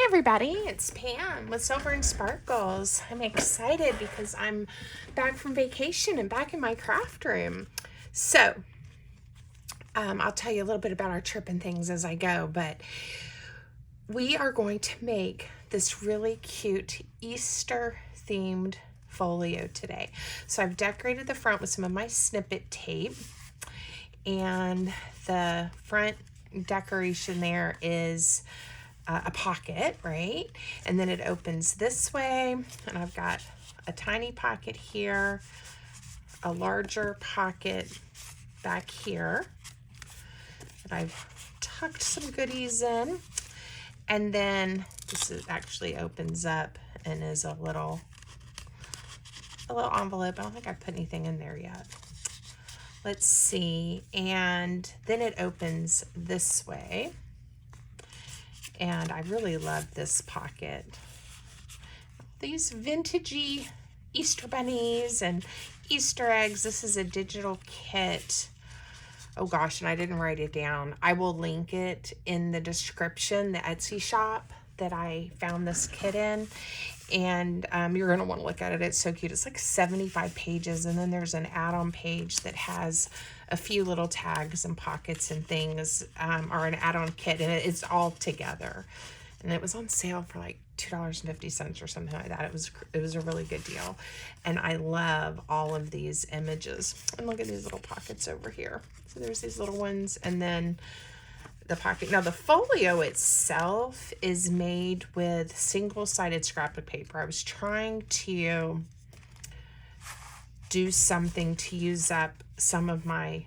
everybody, it's Pam with Silver and Sparkles. I'm excited because I'm back from vacation and back in my craft room. So, I'll tell you a little bit about our trip and things as I go, but we are going to make this really cute Easter themed folio today. So I've decorated the front with some of my snippet tape, and the front decoration there is a pocket, right? And then it opens this way, and I've got a tiny pocket here, a larger pocket back here that I've tucked some goodies in, and then this actually opens up and is a little envelope. I don't think I've put anything in there yet. Let's see. And then it opens this way. And I really love this pocket. These vintagey Easter bunnies and Easter eggs. This is a digital kit. Oh gosh, and I didn't write it down. I will link it in the description, the Etsy shop that I found this kit in. And you're going to want to look at it. It's so cute. It's like 75 pages. And then there's an add-on page that has a few little tags and pockets and things, or an add-on kit. And it's all together. And it was on sale for like $2.50 or something like that. It was a really good deal. And I love all of these images. And look at these little pockets over here. So there's these little ones. And then the pocket. Now the folio itself is made with single-sided scrapbook paper. I was trying to do something to use up some of my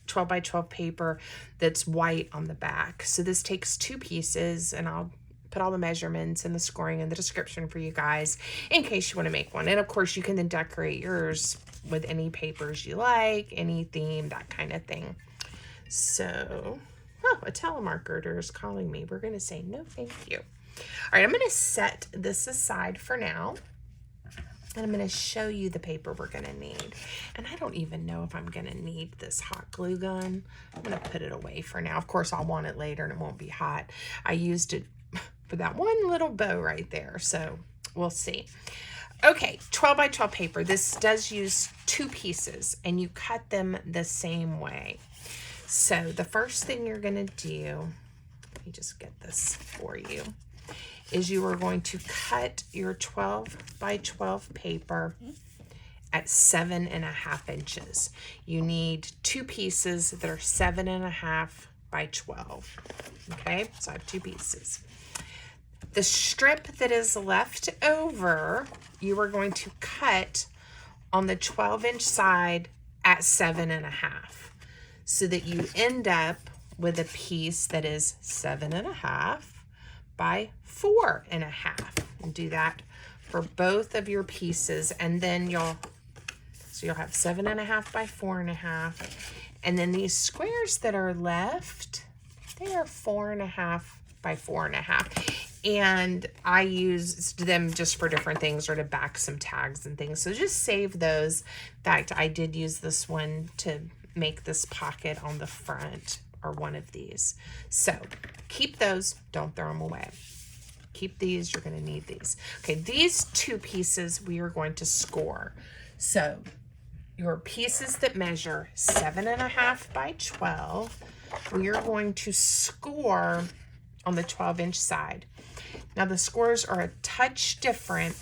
12 by 12 paper that's white on the back. So this takes two pieces, and I'll put all the measurements and the scoring in the description for you guys in case you want to make one. And of course you can then decorate yours with any papers you like, any theme, that kind of thing. So oh, a telemarketer is calling me. We're going to say no thank you. All right, I'm going to set this aside for now. And I'm going to show you the paper we're going to need. And I don't even know if I'm going to need this hot glue gun. I'm going to put it away for now. Of course, I'll want it later and it won't be hot. I used it for that one little bow right there. So we'll see. Okay, 12 by 12 paper. This does use two pieces, and you cut them the same way. So the first thing you're going to do, let me just get this for you, is you are going to cut your 12 by 12 paper at 7.5 inches. You need two pieces that are 7.5 by 12. Okay, so I have two pieces. The strip that is left over, you are going to cut on the 12-inch side at 7.5. So that you end up with a piece that is 7.5 by 4.5. And do that for both of your pieces. And then you'll have 7.5 by 4.5. And then these squares that are left, they are 4.5 by 4.5. And I used them just for different things or to back some tags and things. So just save those. In fact, I did use this one to make this pocket on the front, or one of these. So keep those, don't throw them away. Keep these, you're going to need these. Okay, these two pieces we are going to score. So your pieces that measure 7.5 by 12, we are going to score on the 12-inch side. Now the scores are a touch different.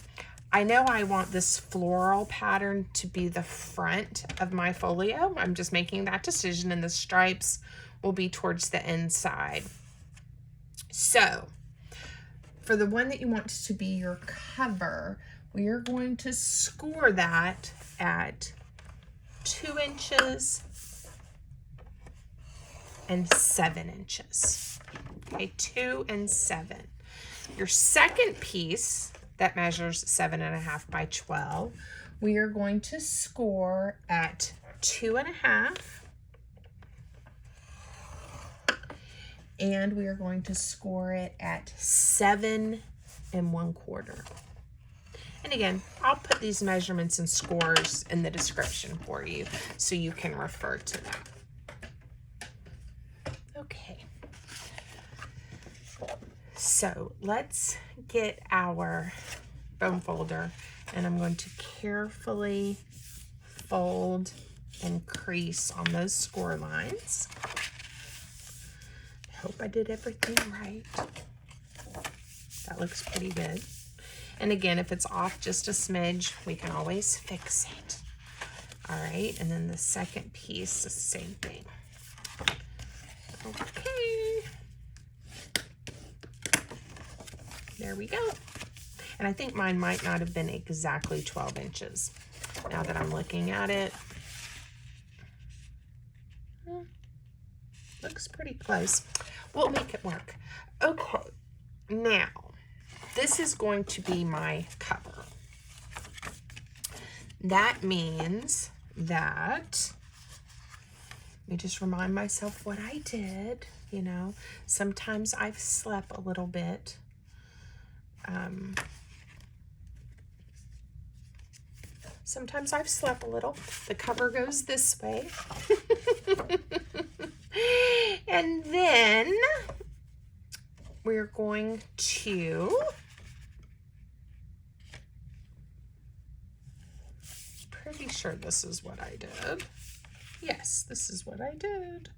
I know I want this floral pattern to be the front of my folio. I'm just making that decision, and the stripes will be towards the inside. So for the one that you want to be your cover, we are going to score that at 2 inches and 7 inches. Okay, 2 and 7. Your second piece that measures 7.5 by 12, we are going to score at 2.5, and we are going to score it at 7 1/4. And again, I'll put these measurements and scores in the description for you so you can refer to them. Okay. So let's get our bone folder, and I'm going to carefully fold and crease on those score lines. Hope I did everything right. That looks pretty good. And again, if it's off just a smidge, we can always fix it. All right, and then the second piece, the same thing. Okay. There we go. And I think mine might not have been exactly 12 inches. Now that I'm looking at it, looks pretty close. We'll make it work. Okay, now this is going to be my cover. That means that, let me just remind myself what I did. You know, sometimes I've slept a little bit. Sometimes I've slept a little. The cover goes this way. And then we're going to pretty sure this is what I did. Yes, this is what I did.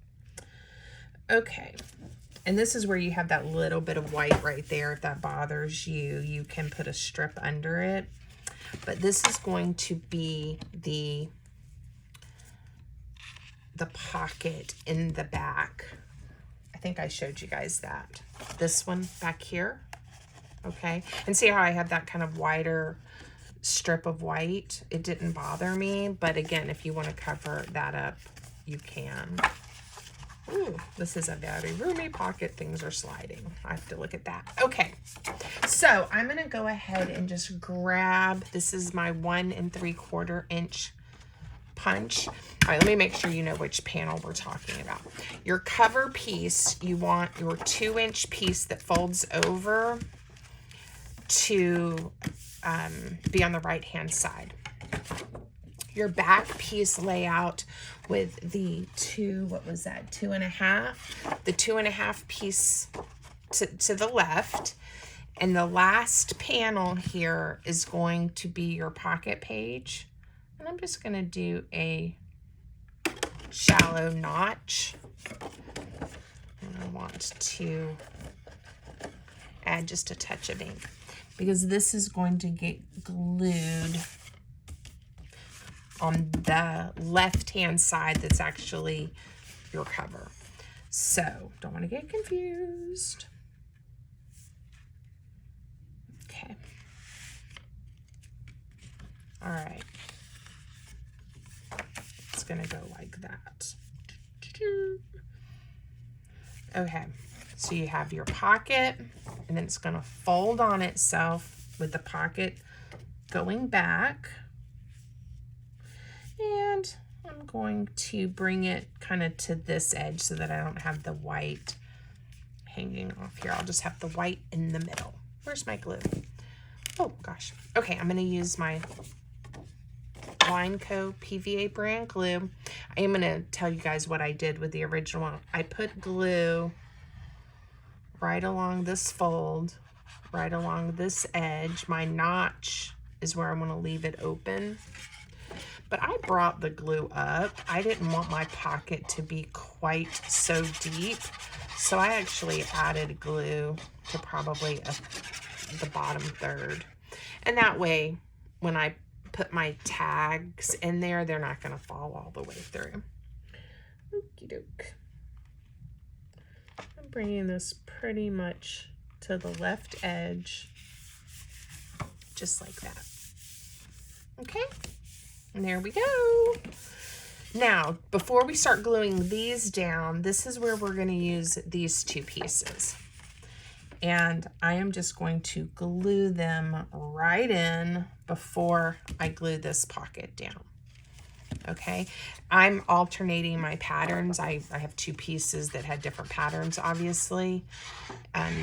Okay. And this is where you have that little bit of white right there. If that bothers you, you can put a strip under it. But this is going to be the pocket in the back. I think I showed you guys that. This one back here. Okay. And see how I have that kind of wider strip of white? It didn't bother me. But again, if you want to cover that up, you can. Ooh, this is a very roomy pocket. Things are sliding. I have to look at that. Okay, so I'm going to go ahead and just grab, this is my 1 3/4 inch punch. All right, let me make sure you know which panel we're talking about. Your cover piece, you want your 2-inch piece that folds over to be on the right-hand side. Your back piece layout with the 2.5, the 2.5 piece to the left, and the last panel here is going to be your pocket page. And I'm just going to do a shallow notch, and I want to add just a touch of ink because this is going to get glued on the left-hand side that's actually your cover. So, don't want to get confused. Okay. All right. It's going to go like that. Okay. So you have your pocket, and then it's going to fold on itself with the pocket going back. And I'm going to bring it kind of to this edge so that I don't have the white hanging off here. I'll just have the white in the middle. Where's my glue? Oh, gosh. Okay, I'm going to use my Wineco PVA brand glue. I am going to tell you guys what I did with the original one. I put glue right along this fold, right along this edge. My notch is where I'm going to leave it open. But I brought the glue up. I didn't want my pocket to be quite so deep. So I actually added glue to probably the bottom third. And that way, when I put my tags in there, they're not going to fall all the way through. Okie doke. I'm bringing this pretty much to the left edge, just like that. Okay? And there we go. Now, before we start gluing these down, this is where we're going to use these 2 pieces. And I am just going to glue them right in before I glue this pocket down. Okay, I'm alternating my patterns. I have 2 pieces that had different patterns, obviously.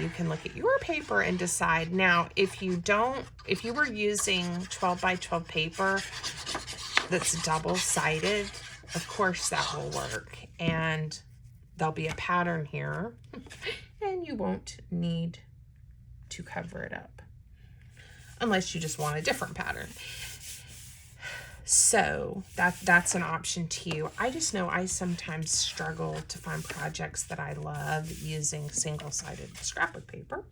You can look at your paper and decide. Now, if you were using 12 by 12 paper that's double-sided, of course that will work. And there'll be a pattern here, and you won't need to cover it up, unless you just want a different pattern. So that's an option too. I just know I sometimes struggle to find projects that I love using single-sided scrapbook paper,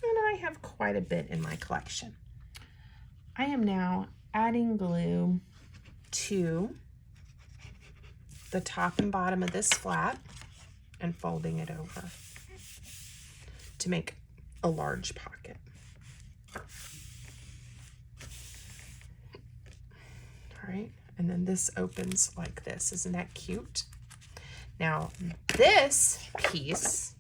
and I have quite a bit in my collection. I am now adding glue to the top and bottom of this flap and folding it over to make a large pocket. All right, and then this opens like this. Isn't that cute? Now this piece,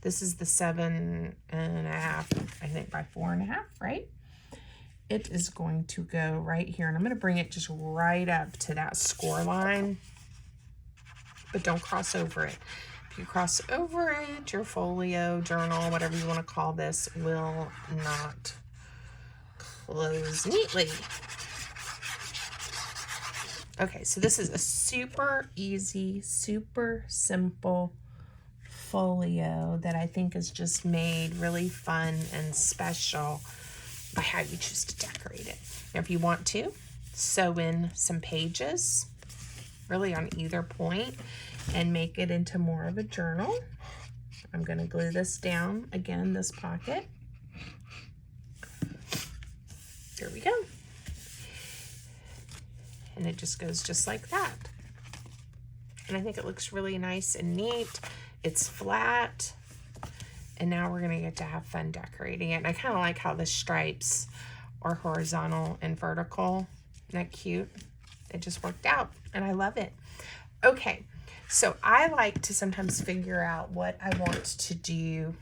this is the 7.5, I think, by 4.5, right? It is going to go right here, and I'm going to bring it just right up to that score line, but don't cross over it. If you cross over it, your folio, journal, whatever you want to call this, will not close neatly. Okay, so this is a super easy, super simple folio that I think is just made really fun and special by how you choose to decorate it. Now, if you want to, sew in some pages, really on either point, and make it into more of a journal. I'm going to glue this down, again, this pocket. There we go. And it just goes just like that. And I think it looks really nice and neat. It's flat. And now we're gonna get to have fun decorating it. And I kind of like how the stripes are horizontal and vertical. Isn't that cute? It just worked out and I love it. Okay, so I like to sometimes figure out what I want to do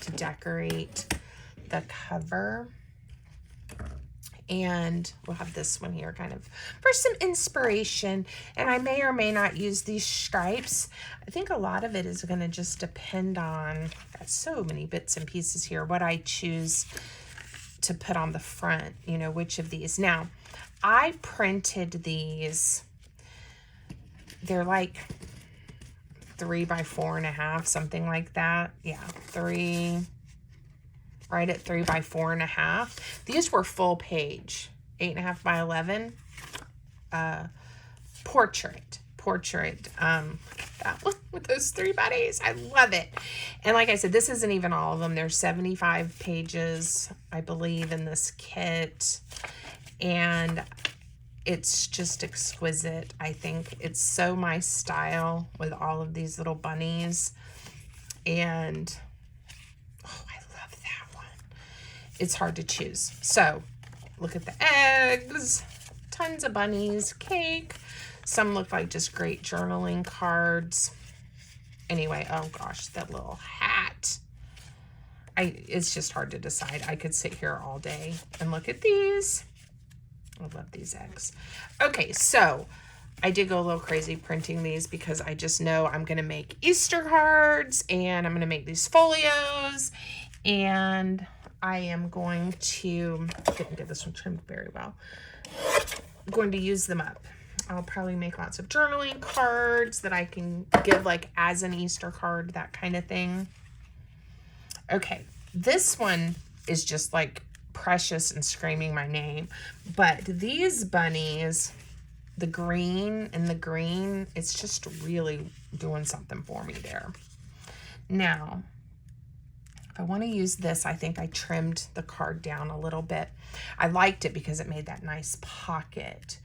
to decorate the cover. And we'll have this one here kind of for some inspiration. And I may or may not use these stripes. I think a lot of it is going to just depend on, I've got so many bits and pieces here, what I choose to put on the front, you know, which of these. Now, I printed these. They're like 3 by 4.5, something like that. Yeah, right at 3 by 4.5. These were full page, 8.5 by 11. Portrait. That one with those 3 buddies. I love it. And like I said, this isn't even all of them. There's 75 pages, I believe, in this kit. And it's just exquisite. I think it's so my style with all of these little bunnies. And oh, I love that one. It's hard to choose. So look at the eggs, tons of bunnies, cake. Some look like just great journaling cards. Anyway, oh gosh, that little hat. It's just hard to decide. I could sit here all day and look at these. I love these eggs. Okay, so I did go a little crazy printing these because I just know I'm going to make Easter cards and I'm going to make these folios, and I am going to, didn't get this one trimmed very well. I'm going to use them up. I'll probably make lots of journaling cards that I can give like as an Easter card, that kind of thing. Okay, this one is just like precious and screaming my name, but these bunnies, the green and the green, it's just really doing something for me there. Now, if I want to use this, I think I trimmed the card down a little bit. I liked it because it made that nice pocket.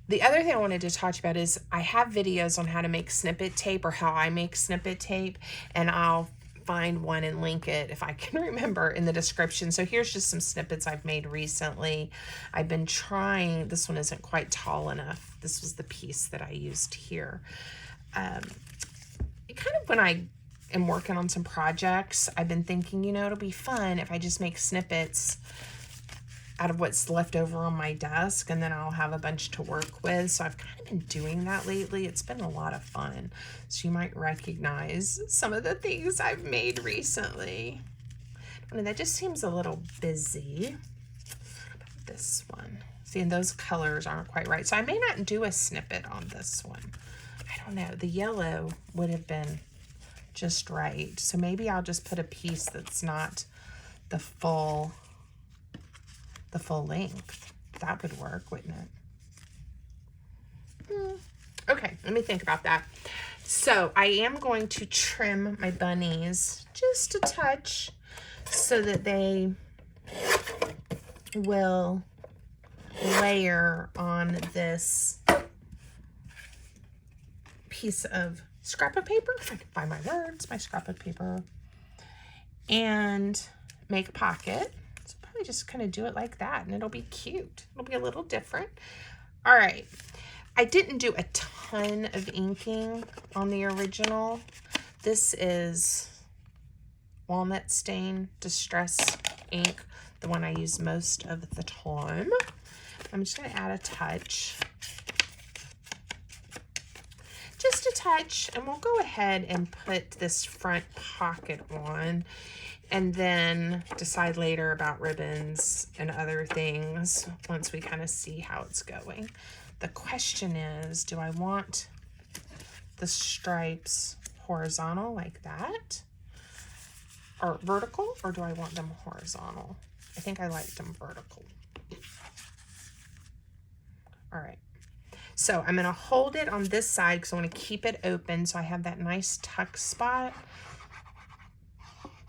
The other thing I wanted to talk about is I have videos on how to make snippet tape, or how I make snippet tape, and I'll find one and link it if I can remember in the description. So here's just some snippets I've made recently. I've been trying, this one isn't quite tall enough. This was the piece that I used here. It kind of, when I am working on some projects, I've been thinking, you know, it'll be fun if I just make snippets out of what's left over on my desk, and then I'll have a bunch to work with. So I've kind of been doing that lately. It's been a lot of fun. So you might recognize some of the things I've made recently. I mean, that just seems a little busy. This one. See, and those colors aren't quite right. So I may not do a snippet on this one. I don't know. The yellow would have been just right. So maybe I'll just put a piece that's not the full length. That would work, wouldn't it? Okay, let me think about that. So I am going to trim my bunnies just a touch so that they will layer on this piece of scrapbook paper. If I can find my words, my scrapbook paper, and make a pocket. So probably just kind of do it like that, and it'll be cute. It'll be a little different. All right. I didn't do a ton of inking on the original. This is Walnut Stain Distress ink, the one I use most of the time. I'm just going to add a touch. Just a touch, and we'll go ahead and put this front pocket on, and then decide later about ribbons and other things once we kind of see how it's going. The question is, do I want the stripes horizontal like that, or vertical, or do I want them horizontal? I think I like them vertical. All right. So I'm going to hold it on this side because I want to keep it open so I have that nice tuck spot.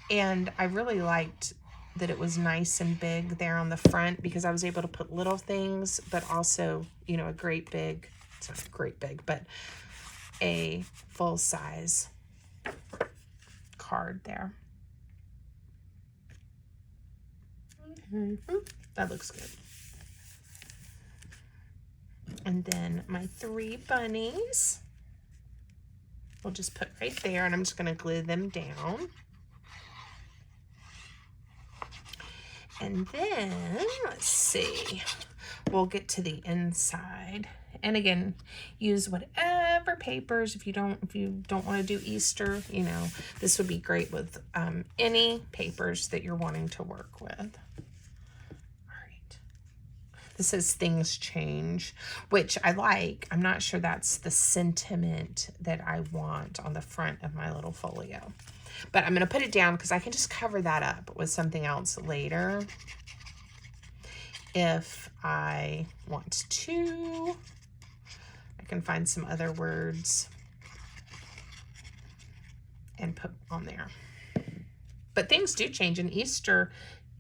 And I really liked that it was nice and big there on the front because I was able to put little things, but also, you know, a great big, it's not great big, but a full size card there. That looks good. And then my 3 bunnies, we'll just put right there, and I'm just going to glue them down. And then, let's see, we'll get to the inside. And again, use whatever papers. If you don't want to do Easter, you know, this would be great with any papers that you're wanting to work with. All right. This says things change, which I like. I'm not sure that's the sentiment that I want on the front of my little folio. But I'm going to put it down because I can just cover that up with something else later if I want to. I can find some other words and put on there. But things do change, and Easter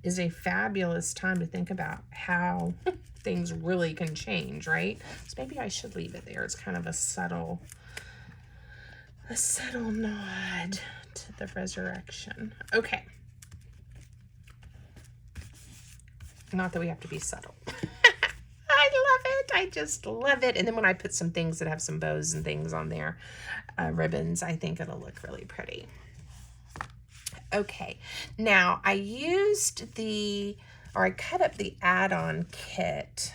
is a fabulous time to think about how things really can change, right? So maybe I should leave it there. It's kind of a subtle nod to the resurrection. Okay. Not that we have to be subtle. I love it. I just love it. And then when I put some things that have some bows and things on there, ribbons, I think it'll look really pretty. Okay. Now I I cut up the add-on kit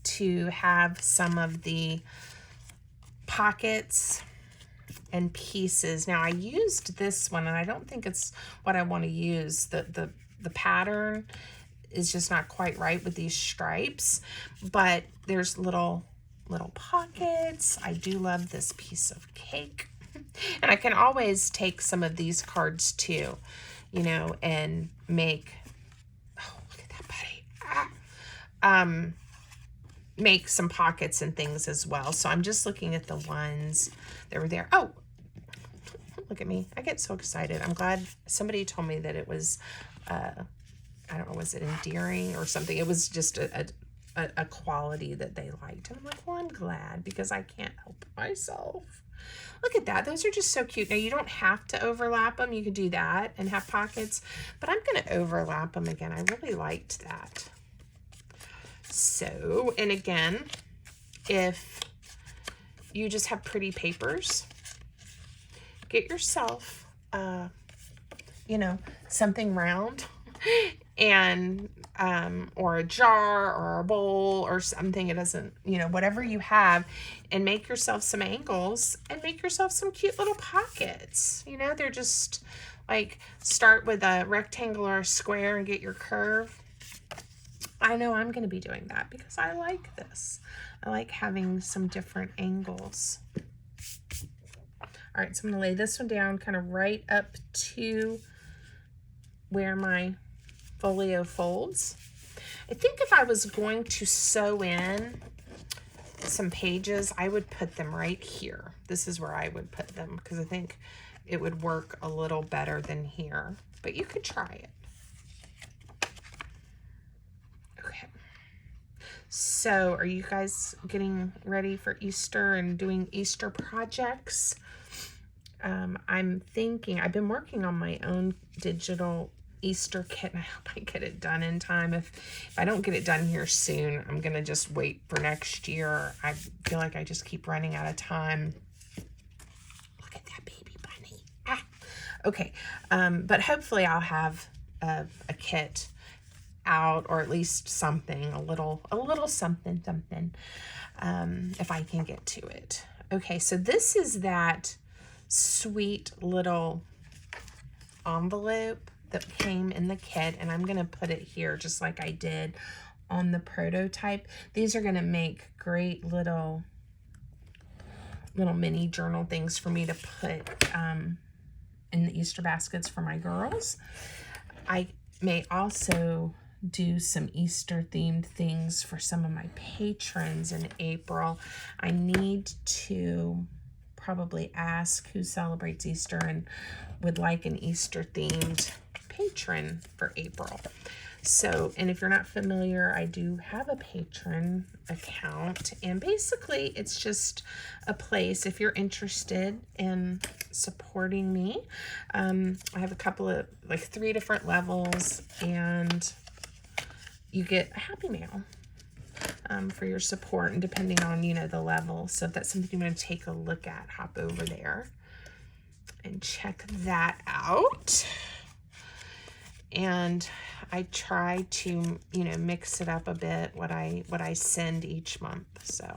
to have some of the pockets and pieces. Now I used this one, and I don't think it's what I want to use. The pattern is just not quite right with these stripes, but there's little pockets. I do love this piece of cake. And I can always take some of these cards too, you know, and make, oh, look at that buddy. Make some pockets and things as well. So I'm just looking at the ones that were there. Oh, look at me. I get so excited. I'm glad somebody told me that it was, I don't know, was it endearing or something? It was just a quality that they liked. And I'm like, well, I'm glad because I can't help myself. Look at that. Those are just so cute. Now, you don't have to overlap them. You could do that and have pockets, but I'm going to overlap them again. I really liked that. So, and again, if you just have pretty papers, get yourself, you know, something round and, or a jar or a bowl or something. It doesn't, you know, whatever you have, and make yourself some angles and make yourself some cute little pockets. You know, they're just like, start with a rectangle or a square and get your curve. I know I'm going to be doing that because I like this. I like having some different angles. All right, so I'm gonna lay this one down kind of right up to where my folio folds. I think if I was going to sew in some pages, I would put them right here. This is where I would put them because I think it would work a little better than here, but you could try it. Okay. So are you guys getting ready for Easter and doing Easter projects? I'm thinking, I've been working on my own digital Easter kit, and I hope I get it done in time. If I don't get it done here soon, I'm gonna just wait for next year. I feel like I just keep running out of time. Look at that baby bunny. Ah. Okay, but hopefully I'll have a kit out, or at least something, a little something, if I can get to it. Okay, so this is that sweet little envelope that came in the kit, and I'm gonna put it here just like I did on the prototype. These are gonna make great little mini journal things for me to put in the Easter baskets for my girls. I may also do some Easter themed things for some of my patrons in April. I need to probably ask who celebrates Easter and would like an Easter themed patron for April. So, and if you're not familiar, I do have a patron account, and basically it's just a place if you're interested in supporting me. I have a couple of, like 3 different levels, and you get a Happy Mail for your support, and depending on, you know, the level. So if that's something you want to take a look at, hop over there and check that out. And I try to, you know, mix it up a bit, what I send each month. So,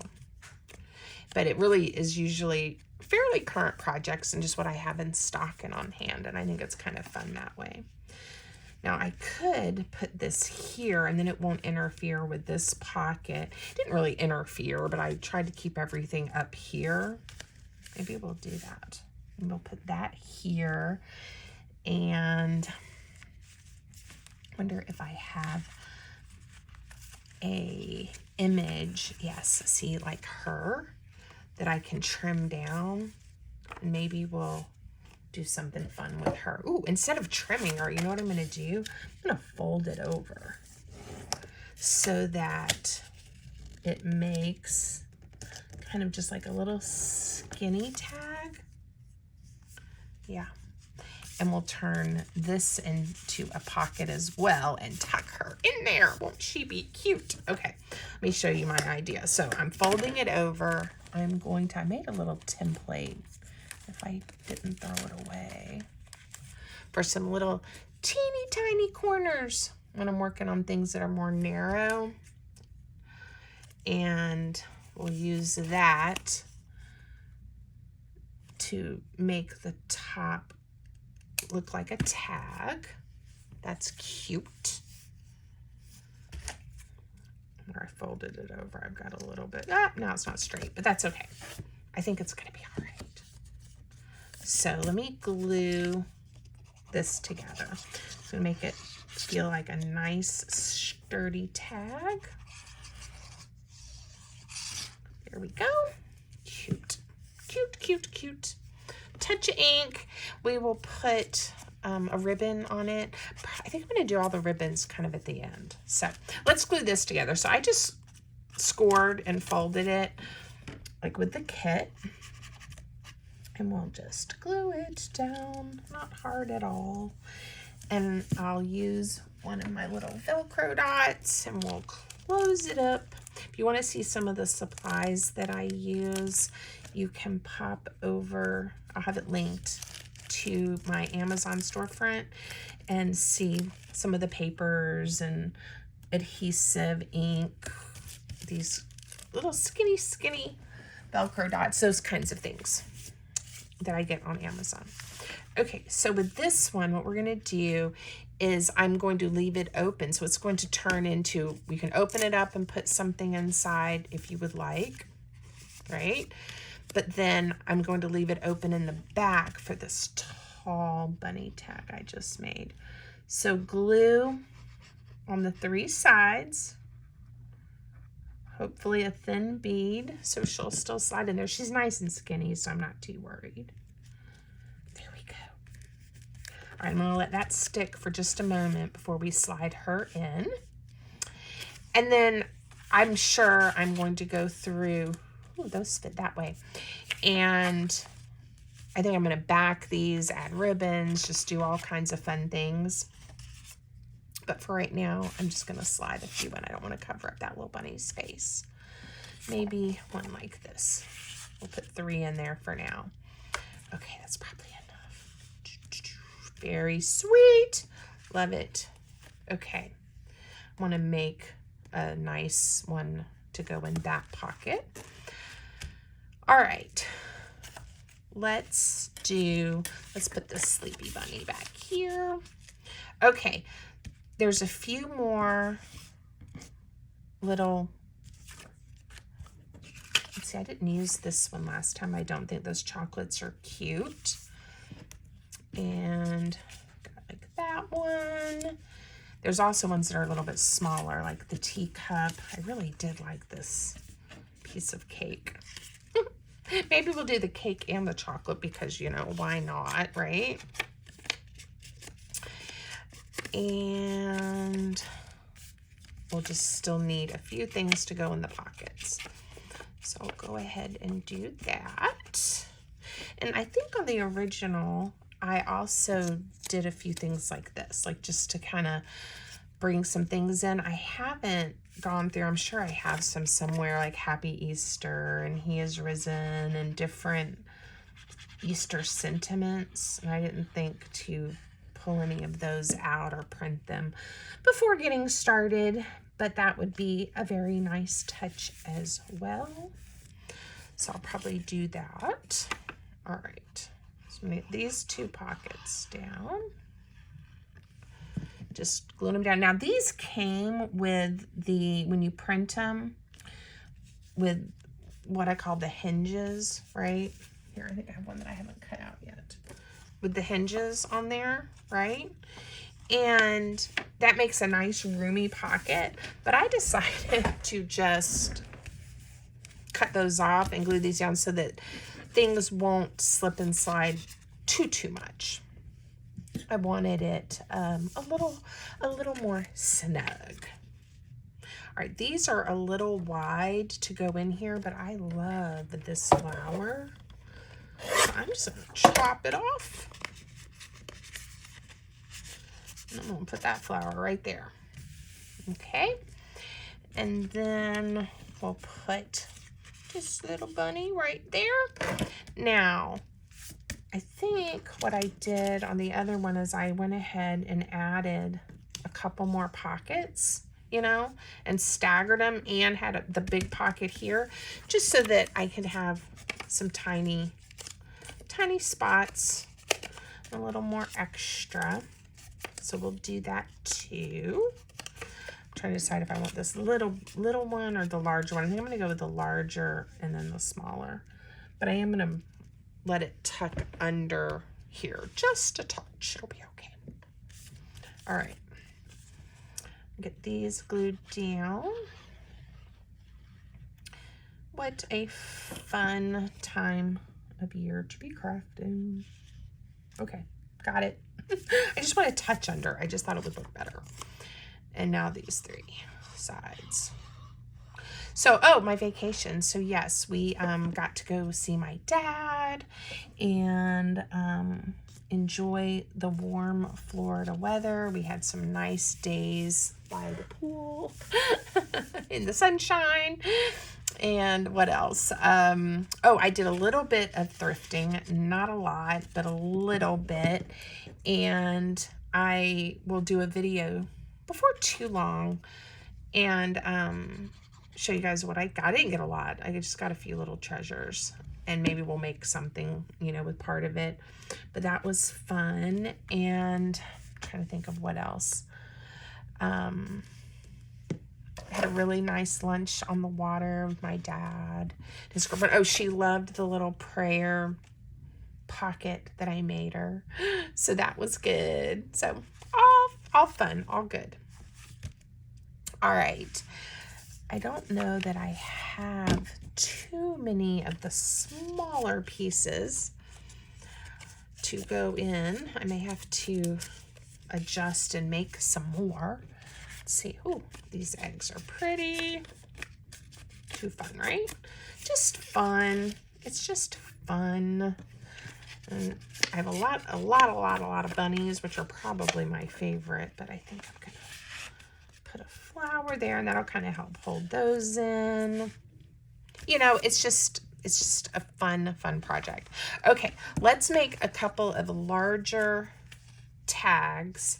but it really is usually fairly current projects and just what I have in stock and on hand. And I think it's kind of fun that way. Now I could put this here and then it won't interfere with this pocket. It didn't really interfere, but I tried to keep everything up here. Maybe we'll do that. And we'll put that here. And wonder if I have a image, yes, see, like her, that I can trim down. Maybe we'll do something fun with her. Ooh, instead of trimming her, you know what I'm gonna do? I'm gonna fold it over so that it makes kind of just like a little skinny tag. Yeah. And we'll turn this into a pocket as well and tuck her in there. Won't she be cute? Okay, let me show you my idea. So I'm folding it over. I'm going to, I made a little template, if I didn't throw it away, for some little teeny tiny corners when I'm working on things that are more narrow. And we'll use that to make the top look like a tag. That's cute. Where I folded it over, I've got a little bit, now it's not straight, but that's okay. I think it's gonna be all right. So let me glue this together. It's gonna make it feel like a nice sturdy tag. There we go. Cute, cute, cute, cute. Touch of ink. We will put a ribbon on it. I think I'm going to do all the ribbons kind of at the end. So let's glue this together. So I just scored and folded it like with the kit. And we'll just glue it down. Not hard at all. And I'll use one of my little Velcro dots and we'll close it up. If you want to see some of the supplies that I use, you can pop over, I'll have it linked to my Amazon storefront and see some of the papers and adhesive ink, these little skinny Velcro dots, those kinds of things that I get on Amazon. Okay, so with this one, what we're gonna do is I'm going to leave it open. So it's going to turn into, you can open it up and put something inside if you would like, right? but then I'm going to leave it open in the back for this tall bunny tag I just made. So glue on the 3 sides, hopefully a thin bead so she'll still slide in there. She's nice and skinny, so I'm not too worried. There we go. All right, I'm gonna let that stick for just a moment before we slide her in. And then I'm sure I'm going to go through, ooh, those fit that way. And I think I'm gonna back these, add ribbons, just do all kinds of fun things. But for right now, I'm just gonna slide a few in. I don't wanna cover up that little bunny's face. Maybe one like this. We'll put 3 in there for now. Okay, that's probably enough. Very sweet. Love it. Okay, I wanna make a nice one to go in that pocket. All right, let's put the sleepy bunny back here. Okay, there's a few more little, let's see, I didn't use this one last time. I don't think those chocolates are cute. And got like that one. There's also ones that are a little bit smaller, like the teacup. I really did like this piece of cake. Maybe we'll do the cake and the chocolate because, you know, why not, right? And we'll just still need a few things to go in the pockets. So I'll go ahead and do that. And I think on the original, I also did a few things like this, like just to kind of bring some things in. I haven't gone through, I'm sure I have some somewhere, like Happy Easter and He is Risen and different Easter sentiments. And I didn't think to pull any of those out or print them before getting started, but that would be a very nice touch as well. So I'll probably do that. All right. So get these 2 pockets down. Just glue them down. Now these came with the, when you print them, with what I call the hinges, right? Here, I think I have one that I haven't cut out yet. With the hinges on there, right? And that makes a nice roomy pocket, but I decided to just cut those off and glue these down so that things won't slip and slide too much. I wanted it a little more snug. All right, these are a little wide to go in here, but I love this flower. So I'm just gonna chop it off. And I'm gonna put that flower right there. Okay, and then we'll put this little bunny right there. Now, I think what I did on the other one is I went ahead and added a couple more pockets, you know, and staggered them and had the big pocket here just so that I could have some tiny spots, a little more extra. So we'll do that too. I'm trying to decide if I want this little one or the larger one. I think I'm going to go with the larger and then the smaller, but I am going to let it tuck under here just a touch. It'll be okay. All right, get these glued down. What a fun time of year to be crafting. Okay, got it. I just want to touch under. I just thought it would look better. And now these 3 sides. So, oh, my vacation. So yes, we got to go see my dad and enjoy the warm Florida weather. We had some nice days by the pool in the sunshine. And what else? Oh, I did a little bit of thrifting, not a lot, but a little bit. And I will do a video before too long and show you guys what I got. I didn't get a lot. I just got a few little treasures, and maybe we'll make something, you know, with part of it. But that was fun. And I'm trying to think of what else. had a really nice lunch on the water with my dad. His girlfriend, oh, she loved the little prayer pocket that I made her. So that was good. So all fun, all good. All right. I don't know that I have too many of the smaller pieces to go in. I may have to adjust and make some more. Let's see. Oh, these eggs are pretty. Too fun, right? Just fun. It's just fun. And I have a lot of bunnies, which are probably my favorite, but I think I'm gonna put a flower there, and that'll kind of help hold those in. You know, it's just a fun project. Okay, let's make a couple of larger tags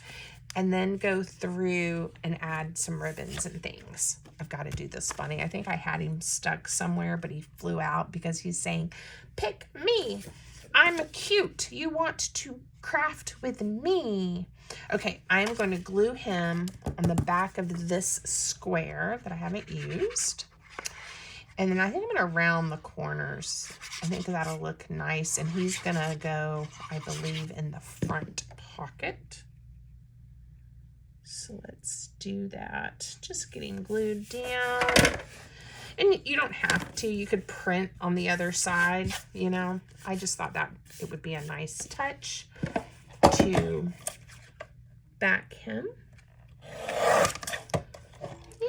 and then go through and add some ribbons and things. I've got to do this bunny. I think I had him stuck somewhere, but he flew out because he's saying, pick me. I'm cute. You want to craft with me. Okay, I'm going to glue him on the back of this square that I haven't used. And then I think I'm going to round the corners. I think that'll look nice. And he's going to go, I believe, in the front pocket. So let's do that. Just getting glued down. And you don't have to. You could print on the other side, you know. I just thought that it would be a nice touch to back him.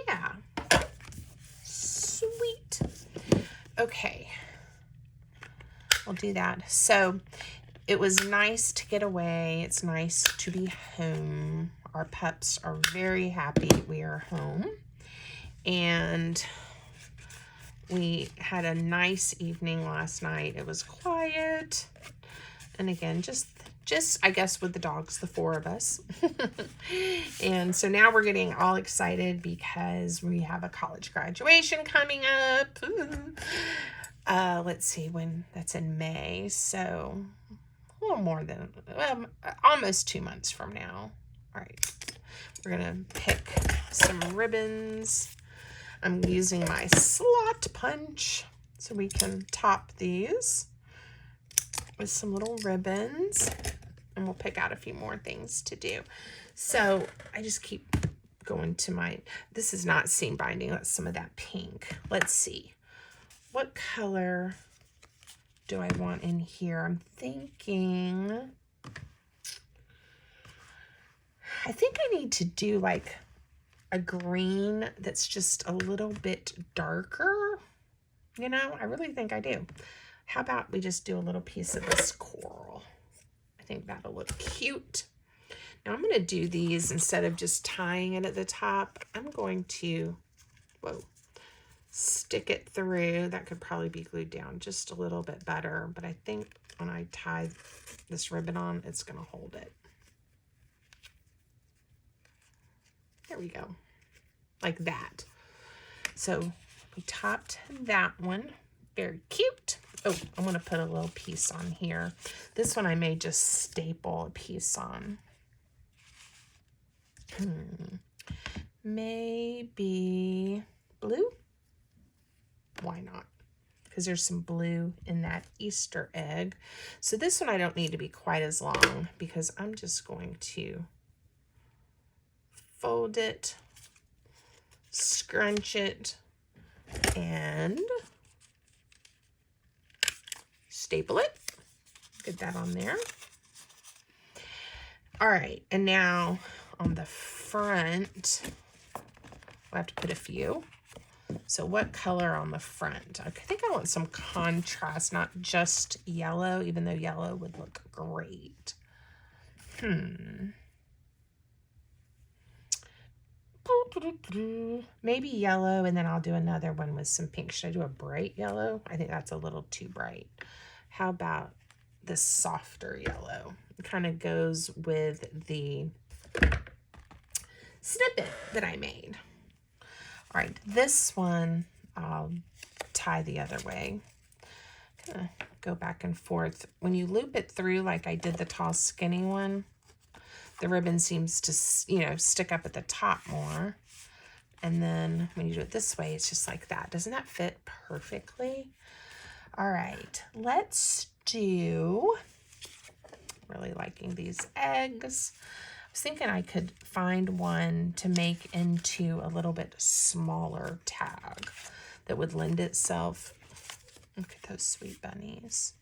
Yeah. Sweet. Okay. We'll do that. So it was nice to get away. It's nice to be home. Our pups are very happy we are home. And we had a nice evening last night. It was quiet. And again, just I guess with the dogs, the four of us. And so now we're getting all excited because we have a college graduation coming up. Let's see when that's in May. So a little more than, almost 2 months from now. All right, we're gonna pick some ribbons. I'm using my slot punch so we can top these with some little ribbons, and we'll pick out a few more things to do. So I just keep going to my, this is not seam binding, that's some of that pink. Let's see, what color do I want in here? I'm thinking, I think I need to do like a green that's just a little bit darker. You know, I really think I do. How about we just do a little piece of this coral? I think that'll look cute. Now I'm going to do these instead of just tying it at the top. I'm going to, stick it through. That could probably be glued down just a little bit better, but I think when I tie this ribbon on, it's going to hold it. There we go, like that. So we topped that one, very cute. Oh, I'm gonna put a little piece on here. This one I may just staple a piece on. Maybe blue? Why not? Because there's some blue in that Easter egg. So this one I don't need to be quite as long because I'm just going to fold it, scrunch it, and staple it. Get that on there. All right, and now on the front, we'll have to put a few. So what color on the front? I think I want some contrast, not just yellow, even though yellow would look great. Maybe yellow, and then I'll do another one with some pink. Should I do a bright yellow? I think that's a little too bright. How about this softer yellow? It kind of goes with the snippet that I made. All right, this one I'll tie the other way. Gonna go back and forth. When you loop it through like I did the tall skinny one, the ribbon seems to, you know, stick up at the top more. And then when you do it this way, it's just like that. Doesn't that fit perfectly? All right, let's do, really liking these eggs. I was thinking I could find one to make into a little bit smaller tag that would lend itself. Look at those sweet bunnies.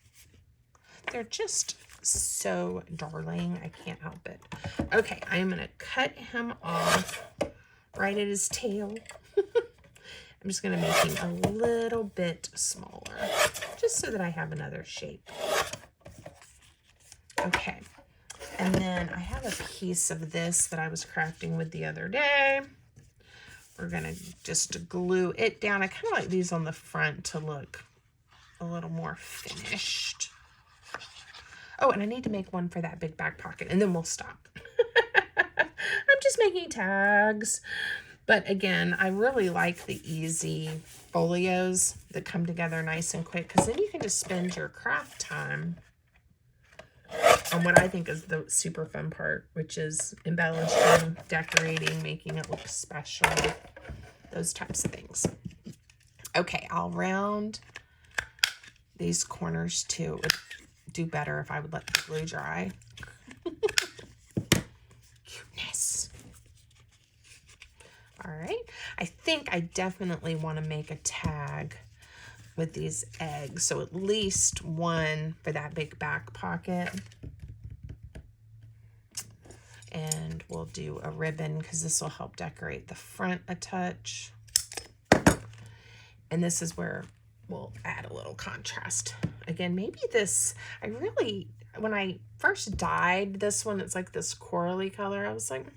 They're just so darling. I can't help it. Okay, I am going to cut him off right at his tail. I'm just going to make him a little bit smaller, just so that I have another shape. Okay, and then I have a piece of this that I was crafting with the other day. We're going to just glue it down. I kind of like these on the front to look a little more finished. Oh, and I need to make one for that big back pocket, and then we'll stop. I'm just making tags. But again, I really like the easy folios that come together nice and quick, because then you can just spend your craft time on what I think is the super fun part, which is embellishing, decorating, making it look special, those types of things. Okay, I'll round these corners too. It would do better if I would let the glue dry. Cuteness. All right, I think I definitely want to make a tag with these eggs. So at least one for that big back pocket. And we'll do a ribbon because this will help decorate the front a touch. And this is where we'll add a little contrast. Again, maybe this, when I first dyed this one, it's like this corally color. I was like,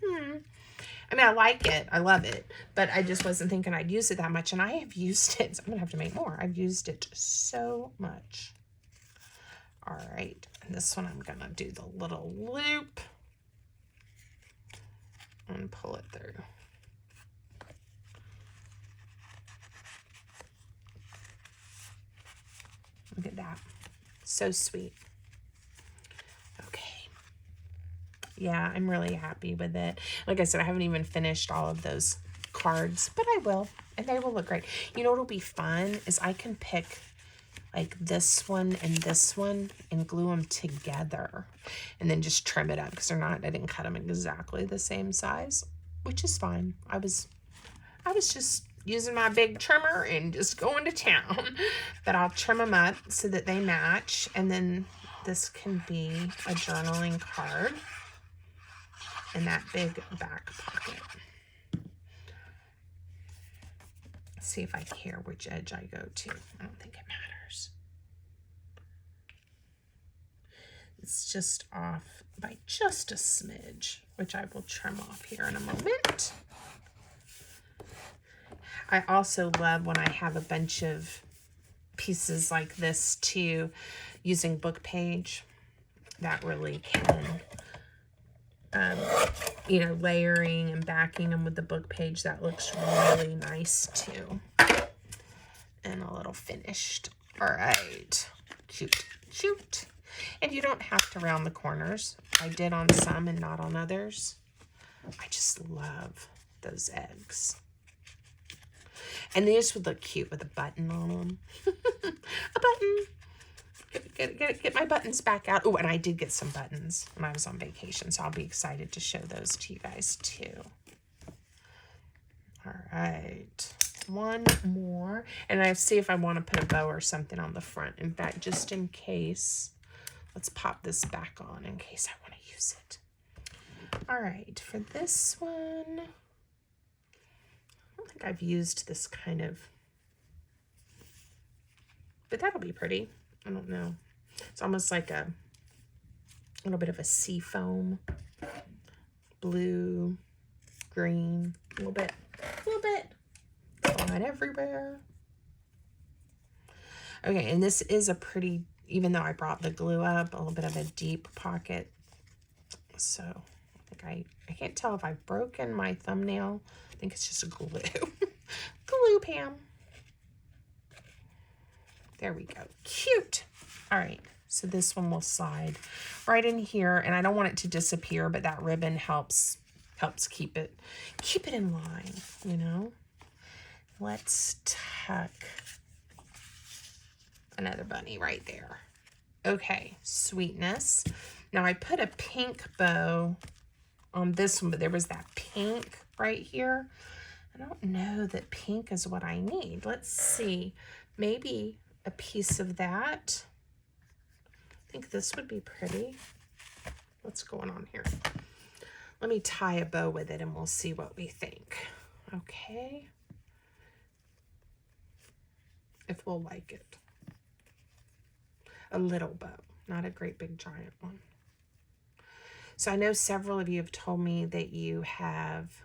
I mean, I like it. I love it. But I just wasn't thinking I'd use it that much. And I have used it. So I'm going to have to make more. I've used it so much. All right. And this one, I'm going to do the little loop and pull it through. Look at that. So sweet. Okay. Yeah, I'm really happy with it. Like I said, I haven't even finished all of those cards, but I will, and they will look great. You know what'll be fun is I can pick like this one and glue them together and then just trim it up because I didn't cut them exactly the same size, which is fine. I was just using my big trimmer and just going to town. But I'll trim them up so that they match, and then this can be a journaling card in that big back pocket. Let's see if I care which edge I go to. I don't think it matters. It's just off by just a smidge, which I will trim off here in a moment. I also love when I have a bunch of pieces like this too, using book page. That really can, you know, layering and backing them with the book page. That looks really nice too. And a little finished. All right. Cute, cute. And you don't have to round the corners. I did on some and not on others. I just love those eggs. And these would look cute with a button on them. A button. Get my buttons back out. Oh, and I did get some buttons when I was on vacation, so I'll be excited to show those to you guys too. All right. One more. And I see if I want to put a bow or something on the front. In fact, just in case, let's pop this back on in case I want to use it. All right. For this one, I don't think I've used this kind of, but that'll be pretty. I don't know. It's almost like a little bit of a sea foam. Blue, green, a little bit. Going everywhere. Okay, and this is a pretty, even though I brought the glue up, a little bit of a deep pocket. So I think I can't tell if I've broken my thumbnail. I think it's just a glue. Glue, Pam. There we go. Cute. All right. So this one will slide right in here. And I don't want it to disappear, but that ribbon helps helps keep it in line, you know. Let's tuck another bunny right there. Okay, sweetness. Now I put a pink bow on this one, but there was that pink right here. I don't know that pink is what I need. Let's see, maybe a piece of that. I think this would be pretty. What's going on here? Let me tie a bow with it and we'll see what we think. Okay. If we'll like it. A little bow, not a great big giant one. So I know several of you have told me that you have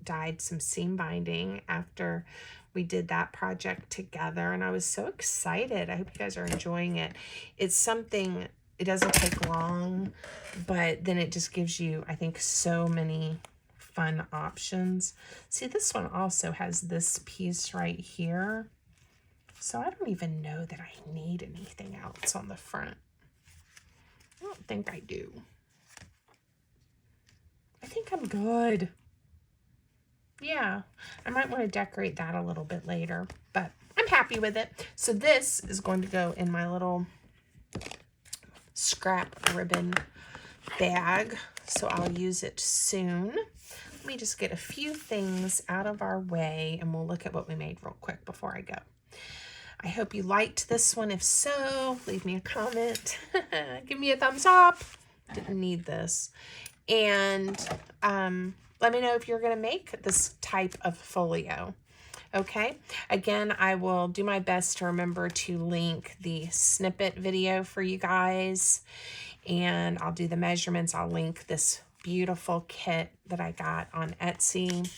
dyed some seam binding after we did that project together, and I was so excited. I hope you guys are enjoying it. It's something, it doesn't take long, but then it just gives you, I think, so many fun options. See, this one also has this piece right here. So I don't even know that I need anything else on the front. I don't think I do. I think I'm good. Yeah, I might want to decorate that a little bit later, but I'm happy with it. So this is going to go in my little scrap ribbon bag, so I'll use it soon. Let me just get a few things out of our way and we'll look at what we made real quick before I go. I hope you liked this one. If so, leave me a comment. Give me a thumbs up. Didn't need this. And let me know if you're going to make this type of folio. Okay. Again, I will do my best to remember to link the snippet video for you guys. And I'll do the measurements. I'll link this beautiful kit that I got on Etsy.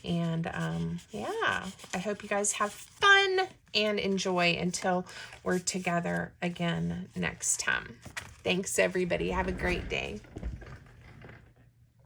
And yeah, I hope you guys have fun and enjoy until we're together again next time. Thanks, everybody. Have a great day.